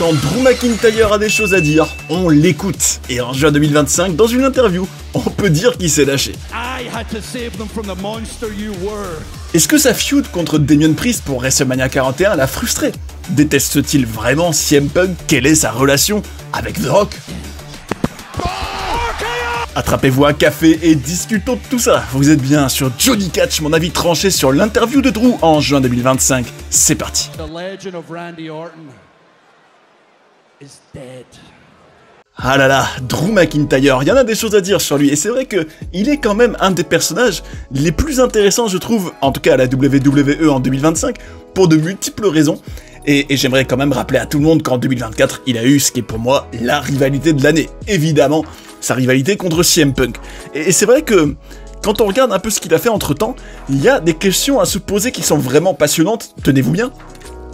quand Drew McIntyre a des choses à dire, on l'écoute. Et en juin 2025, dans une interview, on peut dire qu'il s'est lâché. Est-ce que sa feud contre Damien Priest pour WrestleMania 41 l'a frustré? Déteste-t-il vraiment CM Punk? Quelle est sa relation avec The Rock? Attrapez-vous un café et discutons de tout ça. Vous êtes bien sur Johnny Catch, mon avis tranché sur l'interview de Drew en juin 2025. C'est parti. Ah là là, Drew McIntyre, il y en a des choses à dire sur lui, et c'est vrai que il est quand même un des personnages les plus intéressants, je trouve, en tout cas à la WWE en 2025, pour de multiples raisons. Et j'aimerais quand même rappeler à tout le monde qu'en 2024, il a eu ce qui est pour moi la rivalité de l'année. Évidemment, sa rivalité contre CM Punk. Et c'est vrai que, quand on regarde un peu ce qu'il a fait entre-temps, il y a des questions à se poser qui sont vraiment passionnantes, tenez-vous bien.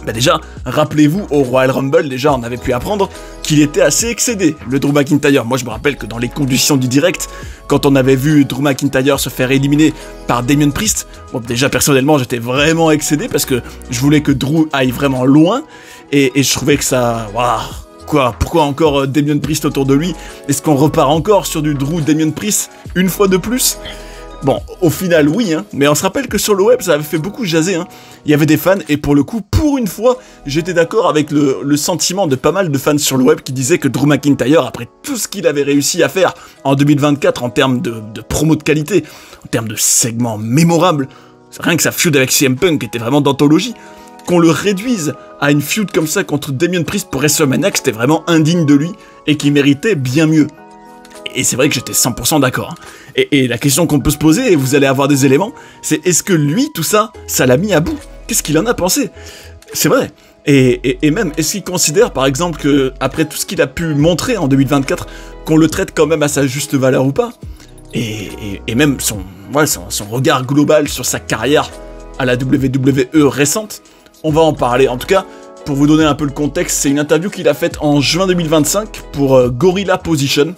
Bah déjà, rappelez-vous, au Royal Rumble, déjà on avait pu apprendre qu'il était assez excédé, le Drew McIntyre. Moi je me rappelle que dans les conditions du direct, quand on avait vu Drew McIntyre se faire éliminer par Damien Priest, bon déjà personnellement j'étais vraiment excédé parce que je voulais que Drew aille vraiment loin, et je trouvais que ça... Waouh, quoi, pourquoi encore Damien Priest autour de lui? Est-ce qu'on repart encore sur du Drew Damien Priest une fois de plus? Bon, au final, oui, hein, mais on se rappelle que sur le web, ça avait fait beaucoup jaser, hein. Il y avait des fans, et pour le coup, pour une fois, j'étais d'accord avec le sentiment de pas mal de fans sur le web qui disaient que Drew McIntyre, après tout ce qu'il avait réussi à faire en 2024 en termes de promo de qualité, en termes de segments mémorables, rien que sa feud avec CM Punk était vraiment d'anthologie, qu'on le réduise à une feud comme ça contre Damien Priest pour WrestleMania, c'était vraiment indigne de lui, et qui méritait bien mieux. Et c'est vrai que j'étais 100% d'accord. Hein. Et la question qu'on peut se poser, et vous allez avoir des éléments, c'est est-ce que lui, tout ça, ça l'a mis à bout? Qu'est-ce qu'il en a pensé? C'est vrai. Et même, est-ce qu'il considère, par exemple, que après tout ce qu'il a pu montrer en 2024, qu'on le traite quand même à sa juste valeur ou pas? Et même son regard global sur sa carrière à la WWE récente, on va en parler. En tout cas, pour vous donner un peu le contexte, c'est une interview qu'il a faite en juin 2025 pour Gorilla Position.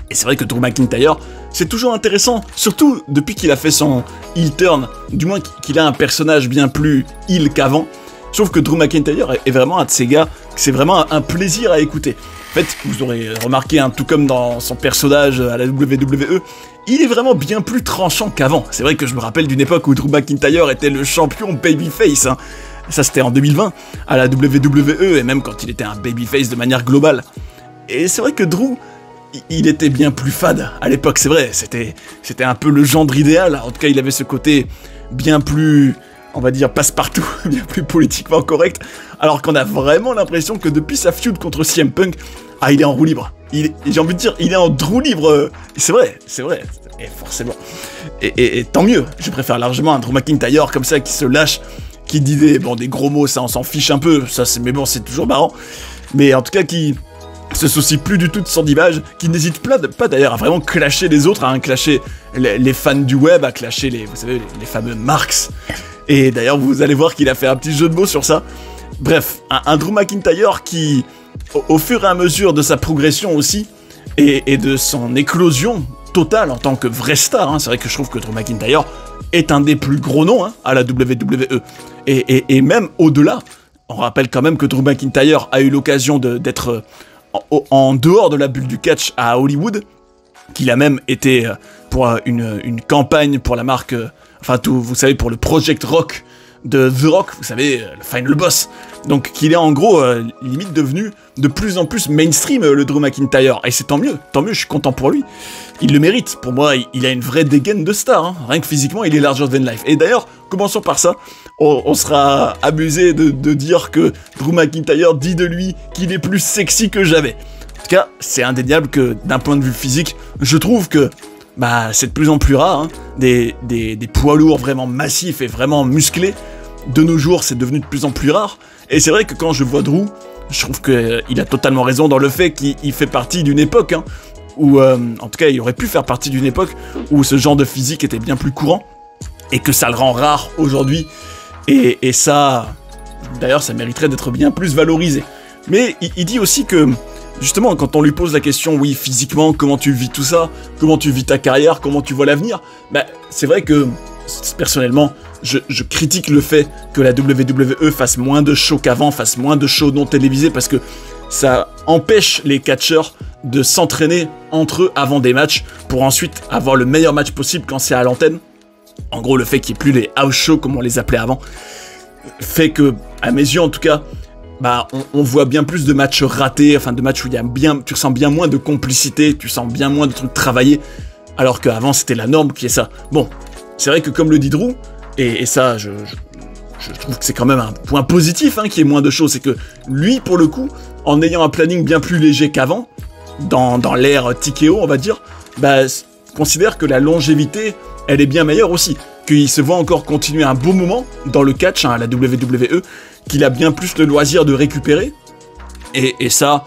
Et c'est vrai que Drew McIntyre, c'est toujours intéressant, surtout depuis qu'il a fait son heel turn, du moins qu'il a un personnage bien plus heel qu'avant. Je trouve que Drew McIntyre est vraiment un de ces gars, que c'est vraiment un plaisir à écouter. En fait, vous aurez remarqué, hein, tout comme dans son personnage à la WWE, il est vraiment bien plus tranchant qu'avant. C'est vrai que je me rappelle d'une époque où Drew McIntyre était le champion babyface, hein. Ça c'était en 2020, à la WWE, et même quand il était un babyface de manière globale. Et c'est vrai que Drew... il était bien plus fade à l'époque, c'est vrai, c'était un peu le gendre idéal, en tout cas il avait ce côté bien plus, on va dire, passe-partout, bien plus politiquement correct, alors qu'on a vraiment l'impression que depuis sa feud contre CM Punk, ah il est en roue libre, j'ai envie de dire, il est en Drew libre, c'est vrai, et forcément, et tant mieux, je préfère largement un Drew McIntyre comme ça qui se lâche, qui dit des gros mots, ça on s'en fiche un peu, ça mais bon c'est toujours marrant, mais en tout cas qui... se soucie plus du tout de son image, qui n'hésite pas d'ailleurs à vraiment clasher les autres, à clasher les fans du web, à clasher vous savez, les fameux marks. Et d'ailleurs, vous allez voir qu'il a fait un petit jeu de mots sur ça. Bref, un Drew McIntyre qui, au fur et à mesure de sa progression aussi, et de son éclosion totale en tant que vraie star, hein, c'est vrai que je trouve que Drew McIntyre est un des plus gros noms, hein, à la WWE. Et même au-delà, on rappelle quand même que Drew McIntyre a eu l'occasion d'être... en dehors de la bulle du catch à Hollywood, qu'il a même été pour une campagne pour la marque, vous savez, pour le Project Rock de The Rock, vous savez, le Final Boss. Donc qu'il est en gros limite devenu de plus en plus mainstream, le Drew McIntyre. Et c'est tant mieux, je suis content pour lui. Il le mérite, pour moi, il a une vraie dégaine de star, hein. Rien que physiquement, il est larger than life. Et d'ailleurs, commençons par ça, on sera amusé de dire que Drew McIntyre dit de lui qu'il est plus sexy que jamais. En tout cas, c'est indéniable que d'un point de vue physique, je trouve que c'est de plus en plus rare, hein, des poids lourds vraiment massifs et vraiment musclés. De nos jours, c'est devenu de plus en plus rare. Et c'est vrai que quand je vois Drew, je trouve qu'il a totalement raison dans le fait qu'il fait partie d'une époque, hein, où, en tout cas, il aurait pu faire partie d'une époque où ce genre de physique était bien plus courant, et que ça le rend rare aujourd'hui. Et ça, d'ailleurs, ça mériterait d'être bien plus valorisé. Mais il dit aussi que, justement, quand on lui pose la question, oui, physiquement, comment tu vis tout ça, comment tu vis ta carrière, comment tu vois l'avenir, c'est vrai que, personnellement, je critique le fait que la WWE fasse moins de shows qu'avant, fasse moins de shows non télévisés, parce que ça empêche les catcheurs de s'entraîner entre eux avant des matchs, pour ensuite avoir le meilleur match possible quand c'est à l'antenne. En gros, le fait qu'il n'y ait plus les house shows, comme on les appelait avant, fait que, à mes yeux en tout cas, bah, on voit bien plus de matchs ratés, enfin de matchs où tu ressens bien moins de complicité, tu sens bien moins de trucs travaillés, alors qu'avant c'était la norme qui est ça. Bon, c'est vrai que comme le dit Drew, et ça je trouve que c'est quand même un point positif hein, qu'il y ait moins de choses, c'est que lui pour le coup, en ayant un planning bien plus léger qu'avant, dans l'ère TKO on va dire, bah, considère que la longévité elle est bien meilleure aussi, qu'il se voit encore continuer un beau moment dans le catch hein, à la WWE, qu'il a bien plus le loisir de récupérer, et ça,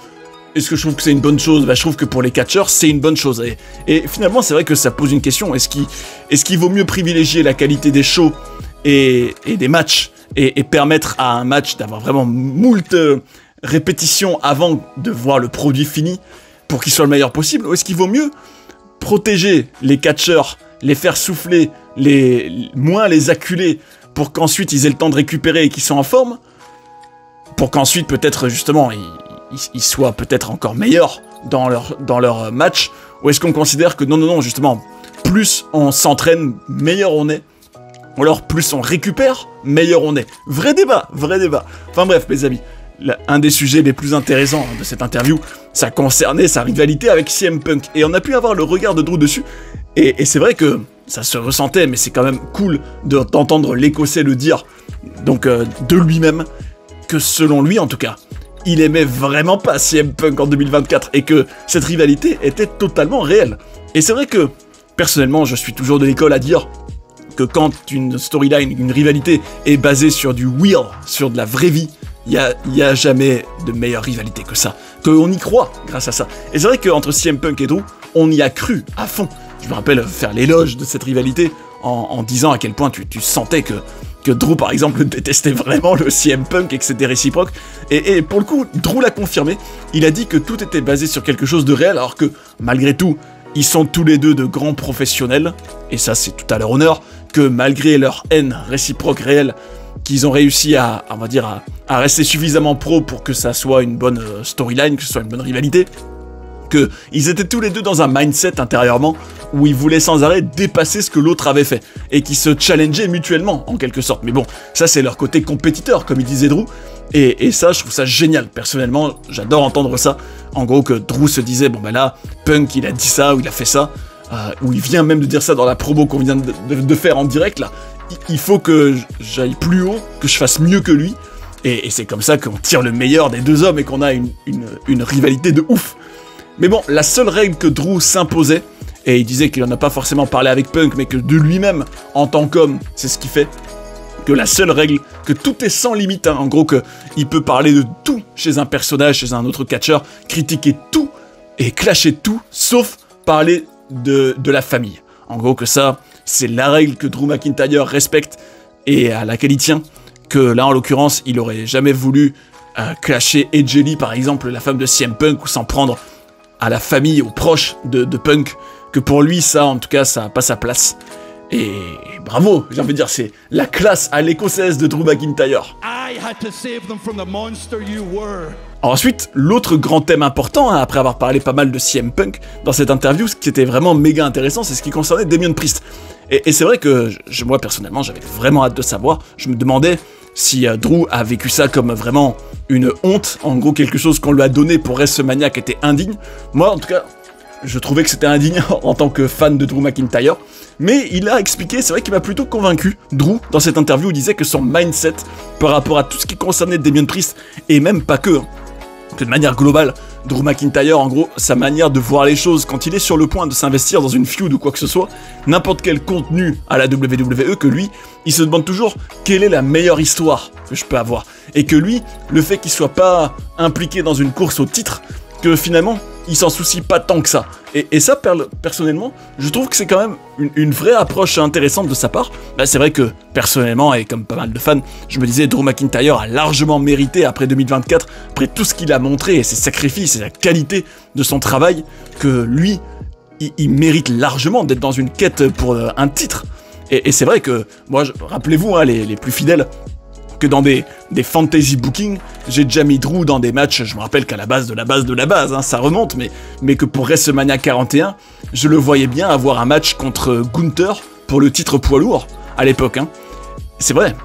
est-ce que je trouve que c'est une bonne chose? Bah, je trouve que pour les catcheurs, c'est une bonne chose, et finalement, c'est vrai que ça pose une question, est-ce qu'il vaut mieux privilégier la qualité des shows et des matchs, et permettre à un match d'avoir vraiment moult répétitions avant de voir le produit fini, pour qu'il soit le meilleur possible, ou est-ce qu'il vaut mieux protéger les catcheurs, les faire souffler, moins les acculer, pour qu'ensuite ils aient le temps de récupérer et qu'ils soient en forme, pour qu'ensuite peut-être justement ils soient peut-être encore meilleurs dans leur match, ou est-ce qu'on considère que non, justement, plus on s'entraîne, meilleur on est, ou alors plus on récupère, meilleur on est. Vrai débat. Enfin bref, mes amis, un des sujets les plus intéressants de cette interview, ça concernait sa rivalité avec CM Punk, et on a pu avoir le regard de Drew dessus, et c'est vrai que ça se ressentait, mais c'est quand même cool d'entendre l'Écossais le dire, donc de lui-même, que selon lui en tout cas, il aimait vraiment pas CM Punk en 2024, et que cette rivalité était totalement réelle. Et c'est vrai que, personnellement, je suis toujours de l'école à dire que quand une storyline, une rivalité est basée sur du real, sur de la vraie vie, il y a jamais de meilleure rivalité que ça, qu'on y croit grâce à ça. Et c'est vrai qu'entre CM Punk et Drew, on y a cru à fond. Je me rappelle faire l'éloge de cette rivalité en disant à quel point tu sentais que Drew, par exemple, détestait vraiment le CM Punk et que c'était réciproque. Et pour le coup, Drew l'a confirmé. Il a dit que tout était basé sur quelque chose de réel, alors que, malgré tout, ils sont tous les deux de grands professionnels, et ça, c'est tout à leur honneur, que malgré leur haine réciproque réelle, qu'ils ont réussi à rester suffisamment pro pour que ça soit une bonne storyline, que ce soit une bonne rivalité, qu'ils étaient tous les deux dans un mindset intérieurement où ils voulaient sans arrêt dépasser ce que l'autre avait fait, et qui se challengeaient mutuellement, en quelque sorte. Mais bon, ça c'est leur côté compétiteur, comme il disait Drew, et ça, je trouve ça génial. Personnellement, j'adore entendre ça. En gros, que Drew se disait, bon ben là, Punk, il a dit ça, ou il a fait ça, ou il vient même de dire ça dans la promo qu'on vient de faire en direct, là. Il faut que j'aille plus haut, que je fasse mieux que lui, et c'est comme ça qu'on tire le meilleur des deux hommes, et qu'on a une rivalité de ouf. Mais bon, la seule règle que Drew s'imposait, et il disait qu'il en a pas forcément parlé avec Punk, mais que de lui-même, en tant qu'homme, c'est ce qu'il fait, que la seule règle, que tout est sans limite, hein, en gros qu'il peut parler de tout chez un personnage, chez un autre catcheur, critiquer tout et clasher tout, sauf parler de la famille. En gros que ça, c'est la règle que Drew McIntyre respecte et à laquelle il tient, que là en l'occurrence, il aurait jamais voulu clasher AJ Lee, par exemple, la femme de CM Punk, ou s'en prendre à la famille, aux proches de Punk, que pour lui, ça, en tout cas, ça n'a pas sa place. Et bravo, j'ai envie de dire, c'est la classe à l'écossaise de Drew McIntyre. Ensuite, l'autre grand thème important, hein, après avoir parlé pas mal de CM Punk dans cette interview, ce qui était vraiment méga intéressant, c'est ce qui concernait Damien Priest. Et c'est vrai que moi, personnellement, j'avais vraiment hâte de savoir. Je me demandais si Drew a vécu ça comme vraiment une honte, en gros quelque chose qu'on lui a donné pour WrestleMania qui était indigne. Moi, en tout cas, je trouvais que c'était indigne en tant que fan de Drew McIntyre. Mais il a expliqué, c'est vrai qu'il m'a plutôt convaincu, Drew, dans cette interview, il disait que son mindset par rapport à tout ce qui concernait Damien Priest, et même pas que de manière globale, Drew McIntyre, en gros, sa manière de voir les choses, quand il est sur le point de s'investir dans une feud ou quoi que ce soit, n'importe quel contenu à la WWE, que lui, il se demande toujours quelle est la meilleure histoire que je peux avoir. Et que lui, le fait qu'il soit pas impliqué dans une course au titre, que finalement, il s'en soucie pas tant que ça. Et ça, personnellement, je trouve que c'est quand même une vraie approche intéressante de sa part. Bah, c'est vrai que, personnellement, et comme pas mal de fans, je me disais, Drew McIntyre a largement mérité, après 2024, après tout ce qu'il a montré, et ses sacrifices, et la qualité de son travail, que lui, il mérite largement d'être dans une quête pour un titre. Et c'est vrai que, moi, rappelez-vous, hein, les plus fidèles, que dans des fantasy bookings, j'ai déjà mis Drew dans des matchs, je me rappelle qu'à la base de la base, hein, ça remonte, mais que pour WrestleMania 41, je le voyais bien avoir un match contre Gunther pour le titre poids lourd, à l'époque, hein. C'est vrai,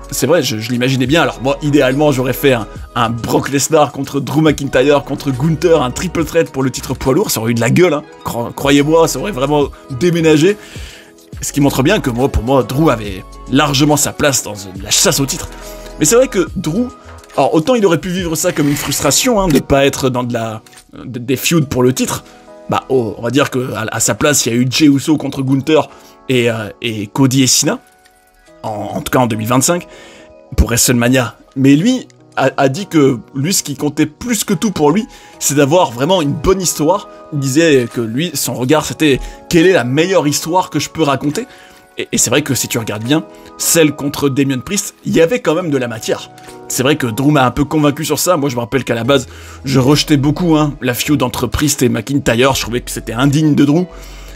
je l'imaginais bien. Alors moi, idéalement, j'aurais fait un Brock Lesnar contre Drew McIntyre, contre Gunther, un triple threat pour le titre poids lourd, ça aurait eu de la gueule, hein. Croyez-moi, ça aurait vraiment déménagé. Ce qui montre bien que pour moi, Drew avait largement sa place dans la chasse au titre. Mais c'est vrai que Drew, alors autant il aurait pu vivre ça comme une frustration, hein, de pas être dans des feuds pour le titre. Bah, on va dire que à sa place, il y a eu Jey Uso contre Gunther et Cody et Cena. En tout cas en 2025, pour WrestleMania. Mais lui a dit que lui, ce qui comptait plus que tout pour lui, c'est d'avoir vraiment une bonne histoire. Il disait que lui, son regard, c'était « Quelle est la meilleure histoire que je peux raconter ?» Et c'est vrai que si tu regardes bien, celle contre Damien Priest, il y avait quand même de la matière. C'est vrai que Drew m'a un peu convaincu sur ça. Moi, je me rappelle qu'à la base, je rejetais beaucoup la feud entre Priest et McIntyre. Je trouvais que c'était indigne de Drew.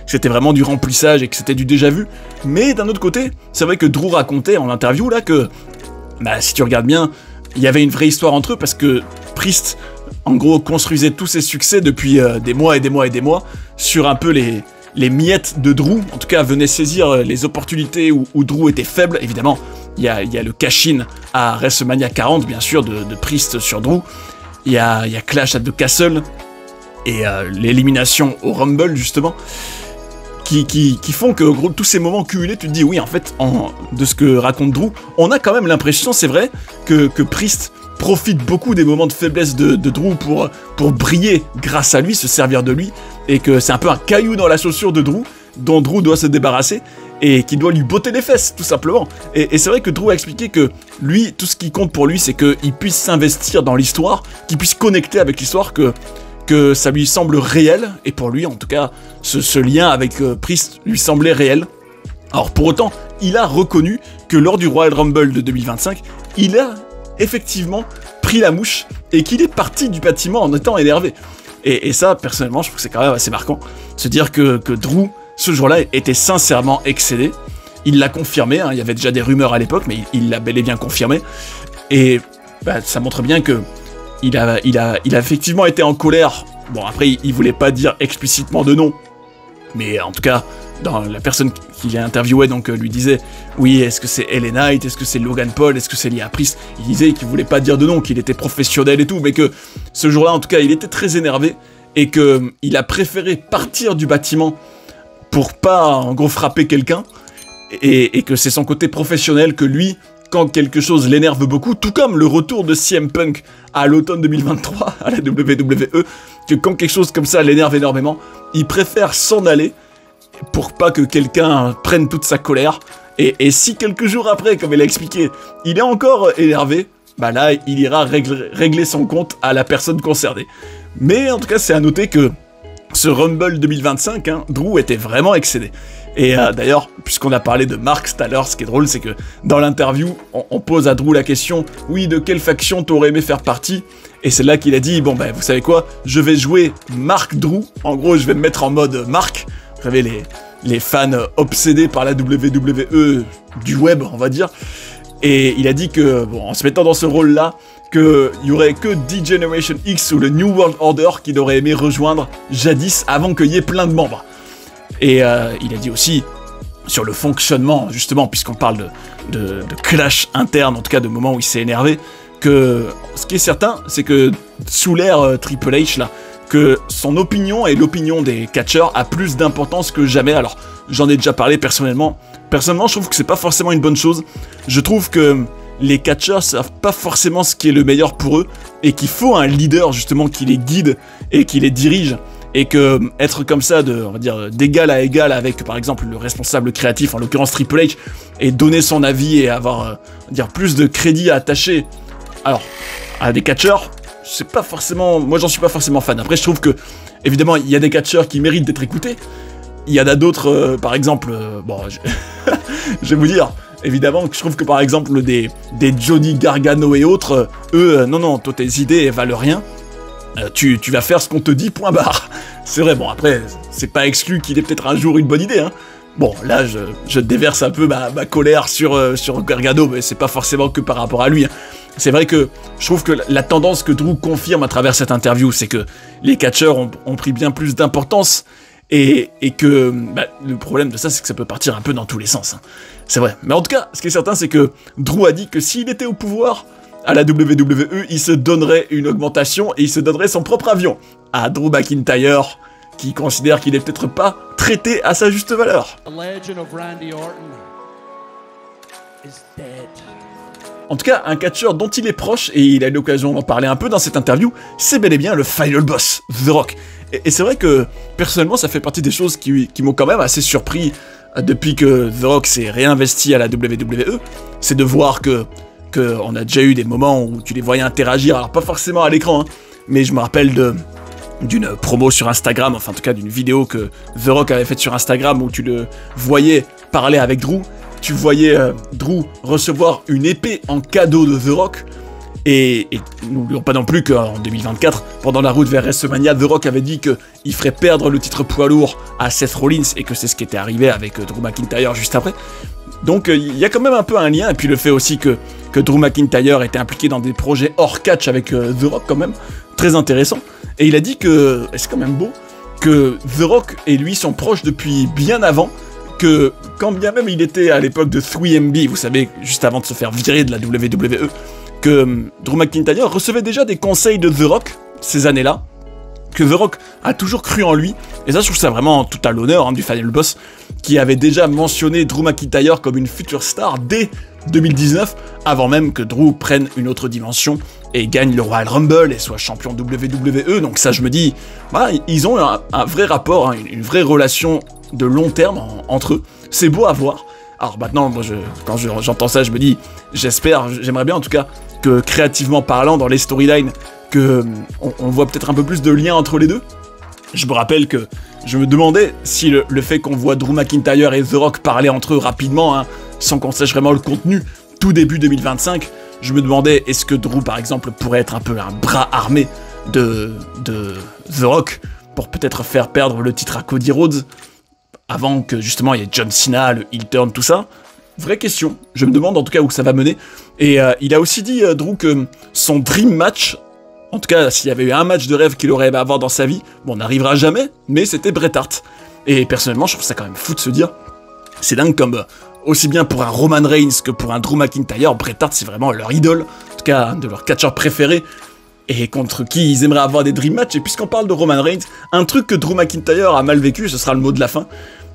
C'était vraiment du remplissage et que c'était du déjà vu. Mais d'un autre côté, c'est vrai que Drew racontait en interview là que, bah, si tu regardes bien, il y avait une vraie histoire entre eux parce que Priest, en gros, construisait tous ses succès depuis des mois et des mois et des mois sur un peu les miettes de Drew. En tout cas, venait saisir les opportunités où Drew était faible. Évidemment, il y a le cash-in à WrestleMania 40, bien sûr, de Priest sur Drew. Il y a Clash at the Castle et l'élimination au Rumble, justement. Qui font que, gros, tous ces moments cumulés, tu te dis, oui, en fait, de ce que raconte Drew, on a quand même l'impression, c'est vrai, que Priest profite beaucoup des moments de faiblesse de Drew pour briller grâce à lui, se servir de lui, et que c'est un peu un caillou dans la chaussure de Drew, dont Drew doit se débarrasser, et qui doit lui botter les fesses, tout simplement. Et c'est vrai que Drew a expliqué que lui, tout ce qui compte pour lui, c'est qu'il puisse s'investir dans l'histoire, qu'il puisse connecter avec l'histoire, que ça lui semble réel, et pour lui en tout cas, ce lien avec Priest lui semblait réel. Alors pour autant, il a reconnu que lors du Royal Rumble de 2025, il a effectivement pris la mouche, et qu'il est parti du bâtiment en étant énervé. Et ça, personnellement, je trouve que c'est quand même assez marquant, se dire que Drew, ce jour-là, était sincèrement excédé. Il l'a confirmé, hein, il y avait déjà des rumeurs à l'époque, mais il l'a bel et bien confirmé, et bah, ça montre bien que il a effectivement été en colère. Bon, après, il voulait pas dire explicitement de nom, mais en tout cas, dans la personne qui l'interviewait, donc lui disait, oui, est-ce que c'est LA Knight, est-ce que c'est Logan Paul, est-ce que c'est lié à Priest? Il disait qu'il voulait pas dire de nom, qu'il était professionnel et tout, mais que ce jour-là, en tout cas, il était très énervé, et que il a préféré partir du bâtiment pour pas, en gros, frapper quelqu'un, et que c'est son côté professionnel que lui, quand quelque chose l'énerve beaucoup, tout comme le retour de CM Punk à l'automne 2023 à la WWE, que quand quelque chose comme ça l'énerve énormément, il préfère s'en aller pour pas que quelqu'un prenne toute sa colère, et si quelques jours après, comme il a expliqué, il est encore énervé, bah là, il ira régler son compte à la personne concernée. Mais en tout cas, c'est à noter que ce Rumble 2025, Drew était vraiment excédé. Et d'ailleurs, puisqu'on a parlé de Mark tout à l'heure, ce qui est drôle, c'est que dans l'interview, on pose à Drew la question, oui, de quelle faction t'aurais aimé faire partie? Et c'est là qu'il a dit, bon ben, vous savez quoi, je vais jouer Mark Drew, en gros, je vais me mettre en mode Mark. Vous savez, les fans obsédés par la WWE du web, on va dire. Et il a dit que, bon, en se mettant dans ce rôle-là, qu'il y aurait que D-Generation X ou le New World Order qu'il aurait aimé rejoindre jadis avant qu'il y ait plein de membres. Et il a dit aussi, sur le fonctionnement, justement, puisqu'on parle de clash interne, en tout cas de moments où il s'est énervé, que ce qui est certain, c'est que sous l'ère Triple H, là, que son opinion et l'opinion des catcheurs a plus d'importance que jamais. Alors, j'en ai déjà parlé personnellement. Personnellement, je trouve que c'est pas forcément une bonne chose. Je trouve que les catcheurs savent pas forcément ce qui est le meilleur pour eux, et qu'il faut un leader, justement, qui les guide et qui les dirige. Et que être comme ça, on va dire, d'égal à égal avec, par exemple, le responsable créatif, en l'occurrence Triple H, et donner son avis et avoir, on va dire, plus de crédit à attacher, alors, à des catcheurs, c'est pas forcément, moi j'en suis pas forcément fan. Après, je trouve que, évidemment, il y a des catcheurs qui méritent d'être écoutés. Il y en a d'autres, par exemple, bon, je vais vous dire, évidemment, que je trouve que, par exemple, des Johnny Gargano et autres, eux, non, toi, tes idées, elles valent rien. Tu vas faire ce qu'on te dit, point barre. C'est vrai, bon, après, c'est pas exclu qu'il ait peut-être un jour une bonne idée, hein. Bon, là, je déverse un peu ma colère sur Gargano, mais c'est pas forcément que par rapport à lui, hein. C'est vrai que je trouve que la tendance que Drew confirme à travers cette interview, c'est que les catcheurs ont pris bien plus d'importance, et que le problème de ça, c'est que ça peut partir un peu dans tous les sens, hein. C'est vrai. Mais en tout cas, ce qui est certain, c'est que Drew a dit que s'il était au pouvoir à la WWE, il se donnerait une augmentation, et il se donnerait son propre avion à Drew McIntyre, qui considère qu'il est peut-être pas traité à sa juste valeur. En tout cas, un catcheur dont il est proche, et il a eu l'occasion d'en parler un peu dans cette interview, c'est bel et bien le Final Boss, The Rock. Et c'est vrai que, personnellement, ça fait partie des choses qui m'ont quand même assez surpris depuis que The Rock s'est réinvesti à la WWE, c'est de voir que on a déjà eu des moments où tu les voyais interagir, alors pas forcément à l'écran, hein, mais je me rappelle d'une promo sur Instagram, enfin en tout cas d'une vidéo que The Rock avait faite sur Instagram où tu le voyais parler avec Drew. Tu voyais Drew recevoir une épée en cadeau de The Rock, et n'oublions pas non plus qu'en 2024, pendant la route vers WrestleMania, The Rock avait dit qu'il ferait perdre le titre poids lourd à Seth Rollins, et que c'est ce qui était arrivé avec Drew McIntyre juste après. Donc il y a quand même un peu un lien, et puis le fait aussi que Drew McIntyre était impliqué dans des projets hors catch avec The Rock quand même, très intéressant. Et il a dit que, et c'est quand même beau, que The Rock et lui sont proches depuis bien avant, que quand bien même il était à l'époque de 3MB, vous savez, juste avant de se faire virer de la WWE, que Drew McIntyre recevait déjà des conseils de The Rock ces années-là, que The Rock a toujours cru en lui, et ça je trouve ça vraiment tout à l'honneur du Final Boss, qui avait déjà mentionné Drew McIntyre comme une future star dès 2019, avant même que Drew prenne une autre dimension et gagne le Royal Rumble et soit champion WWE. Donc ça, je me dis, voilà, ils ont un vrai rapport, hein, une vraie relation de long terme entre eux. C'est beau à voir. Alors maintenant, moi, quand j'entends ça, je me dis, j'aimerais bien en tout cas que créativement parlant, dans les storylines, on voit peut-être un peu plus de liens entre les deux. Je me rappelle que je me demandais si le fait qu'on voit Drew McIntyre et The Rock parler entre eux rapidement, hein, sans qu'on sache vraiment le contenu, tout début 2025, je me demandais est-ce que Drew par exemple pourrait être un peu un bras armé de The Rock pour peut-être faire perdre le titre à Cody Rhodes avant que justement il y ait John Cena, le heel turn, tout ça. Vraie question, je me demande en tout cas où ça va mener. Et il a aussi dit Drew que son dream match, en tout cas s'il y avait eu un match de rêve qu'il aurait aimé avoir dans sa vie, bon on n'arrivera jamais, mais c'était Bret Hart. Et personnellement je trouve ça quand même fou de se dire, c'est dingue comme aussi bien pour un Roman Reigns que pour un Drew McIntyre, Bret Hart c'est vraiment leur idole, en tout cas un de leurs catcheurs préférés, et contre qui ils aimeraient avoir des dream matchs. Et puisqu'on parle de Roman Reigns, un truc que Drew McIntyre a mal vécu, ce sera le mot de la fin,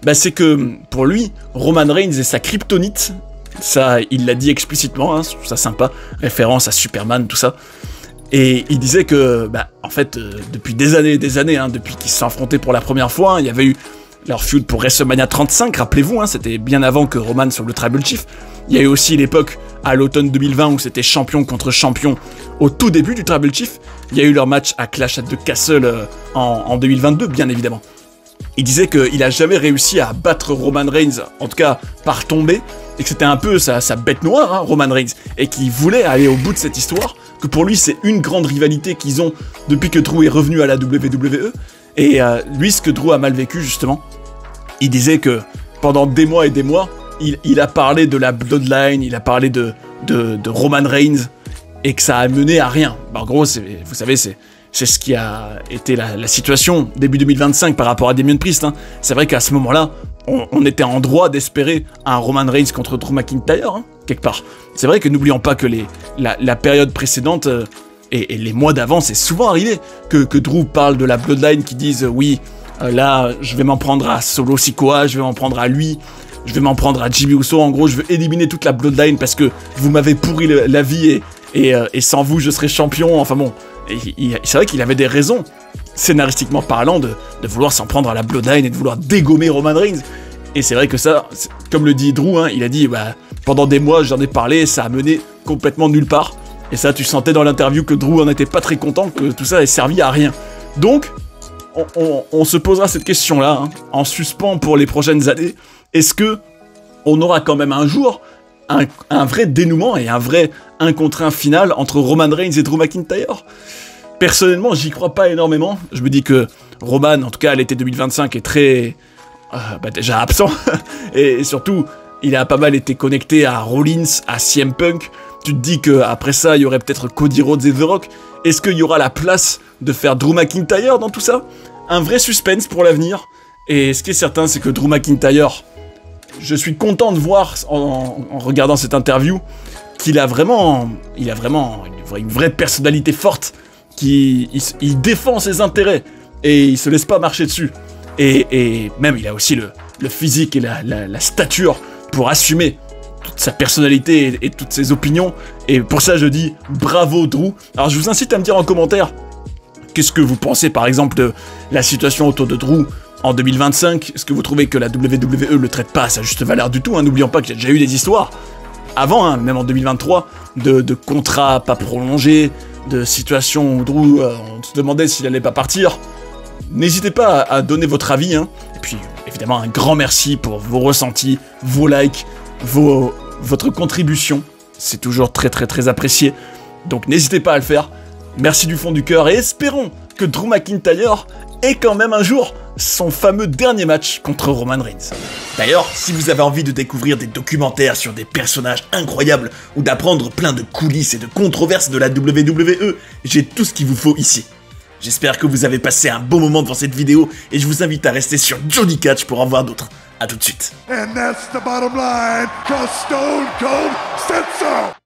bah c'est que pour lui, Roman Reigns est sa kryptonite, ça il l'a dit explicitement, hein, je trouve ça sympa, référence à Superman, tout ça. Et il disait que, bah, en fait, depuis des années, hein, depuis qu'ils se sont affrontés pour la première fois, hein, il y avait eu leur feud pour WrestleMania 35, rappelez-vous, hein, c'était bien avant que Roman soit le Tribal Chief. Il y a eu aussi l'époque, à l'automne 2020, où c'était champion contre champion au tout début du Tribal Chief. Il y a eu leur match à Clash at the Castle en 2022, bien évidemment. Il disait qu'il a jamais réussi à battre Roman Reigns, en tout cas par tombée, et que c'était un peu sa bête noire, hein, Roman Reigns, et qu'il voulait aller au bout de cette histoire, que pour lui c'est une grande rivalité qu'ils ont depuis que Drew est revenu à la WWE, et lui ce que Drew a mal vécu justement, il disait que pendant des mois et des mois, il a parlé de la Bloodline, il a parlé de Roman Reigns, et que ça a mené à rien. Bah, en gros, vous savez, c'est ce qui a été la situation début 2025 par rapport à Damien Priest, hein. C'est vrai qu'à ce moment-là, on était en droit d'espérer un Roman Reigns contre Drew McIntyre, hein, quelque part. C'est vrai que n'oublions pas que la période précédente et les mois d'avant, c'est souvent arrivé que Drew parle de la Bloodline, qui disent oui, là, je vais m'en prendre à Solo Sikoa, je vais m'en prendre à lui, je vais m'en prendre à Jimmy Uso, en gros, je veux éliminer toute la Bloodline parce que vous m'avez pourri la vie et sans vous, je serai champion, enfin bon. C'est vrai qu'il avait des raisons, scénaristiquement parlant, de vouloir s'en prendre à la Bloodline et de vouloir dégommer Roman Reigns. Et c'est vrai que ça, comme le dit Drew, hein, il a dit, bah, pendant des mois, j'en ai parlé, ça a mené complètement nulle part. Et ça, tu sentais dans l'interview que Drew en était pas très content, que tout ça ait servi à rien. Donc, on se posera cette question-là, hein, en suspens pour les prochaines années. Est-ce que on aura quand même un jour un vrai dénouement et un vrai 1 contre 1 final entre Roman Reigns et Drew McIntyre? Personnellement, j'y crois pas énormément. Je me dis que Roman, en tout cas à l'été 2025, est très déjà absent, et surtout, il a pas mal été connecté à Rollins, à CM Punk. Tu te dis qu'après ça, il y aurait peut-être Cody Rhodes et The Rock. Est-ce qu'il y aura la place de faire Drew McIntyre dans tout ça? Un vrai suspense pour l'avenir. Et ce qui est certain, c'est que Drew McIntyre, je suis content de voir, en regardant cette interview, qu'il a vraiment une vraie personnalité forte, il défend ses intérêts, et il se laisse pas marcher dessus. Et même, il a aussi le physique et la stature pour assumer toute sa personnalité et toutes ses opinions. Et pour ça, je dis bravo Drew. Alors je vous incite à me dire en commentaire qu'est-ce que vous pensez par exemple de la situation autour de Drew en 2025. Est-ce que vous trouvez que la WWE le traite pas à sa juste valeur du tout, hein? N'oublions pas qu'il y a déjà eu des histoires avant, hein, même en 2023, de contrats pas prolongés, de situations où Drew, on se demandait s'il allait pas partir. N'hésitez pas à donner votre avis, hein. Et puis évidemment un grand merci pour vos ressentis, vos likes, votre contribution. C'est toujours très apprécié. Donc n'hésitez pas à le faire. Merci du fond du cœur et espérons que Drew McIntyre ait quand même un jour son fameux dernier match contre Roman Reigns. D'ailleurs, si vous avez envie de découvrir des documentaires sur des personnages incroyables ou d'apprendre plein de coulisses et de controverses de la WWE, j'ai tout ce qu'il vous faut ici. J'espère que vous avez passé un bon moment devant cette vidéo et je vous invite à rester sur Johnny Catch pour en voir d'autres. A tout de suite. And that's the bottom line, 'cause Stone Cold said so.